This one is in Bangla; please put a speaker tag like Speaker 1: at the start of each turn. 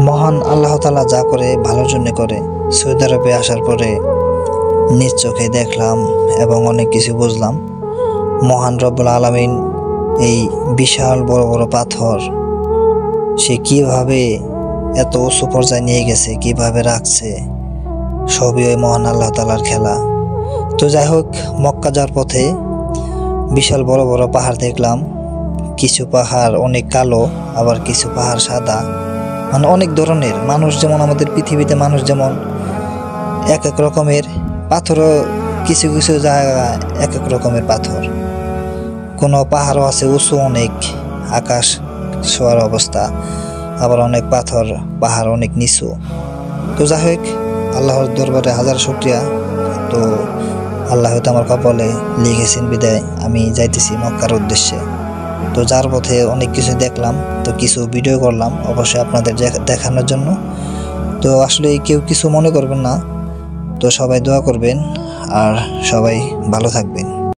Speaker 1: মহান আল্লাহ তাআলা যা করে ভালোর জন্য করে। সৌদি আরবে আসার পরে নিজ চোখে দেখলাম এবং অনেক কিছু বুঝলাম। মহান রব্বুল আলামিন এই বিশাল বড় বড় পাথর সে কিভাবে এত উঁচু পর্যায়ে নিয়ে গেছে, কিভাবে রাখছে, সবই ওই মহান আল্লাহ তাআলার খেলা। তো যাই হোক, মক্কা যাওয়ার পথে বিশাল বড় বড় পাহাড় দেখলাম। কিছু পাহাড় অনেক কালো, আবার কিছু পাহাড় সাদা, মানে অনেক ধরনের। মানুষ যেমন আমাদের পৃথিবীতে মানুষ যেমন এক এক রকমের, পাথরও কিছু কিছু জায়গা এক এক রকমের পাথর। কোনো পাহাড়ও আছে উঁচু অনেক, আকাশ ছোঁয়ার অবস্থা, আবার অনেক পাহাড় অনেক নিচু। তো যাই হোক, আল্লাহর দরবারে হাজার শুকরিয়া। তো আল্লাহ হয়তো আমার কপালে লিখেছেন বিদায় আমি যাইতেছি মক্কার উদ্দেশ্যে। তো যার পথে অনেক কিছু দেখলাম, তো কিছু ভিডিও করলাম অবশ্যই আপনাদের দেখানোর জন্য। তো আসলে কেউ কিছু মনে করবেন না, তো সবাই দোয়া করবেন আর সবাই ভালো থাকবেন।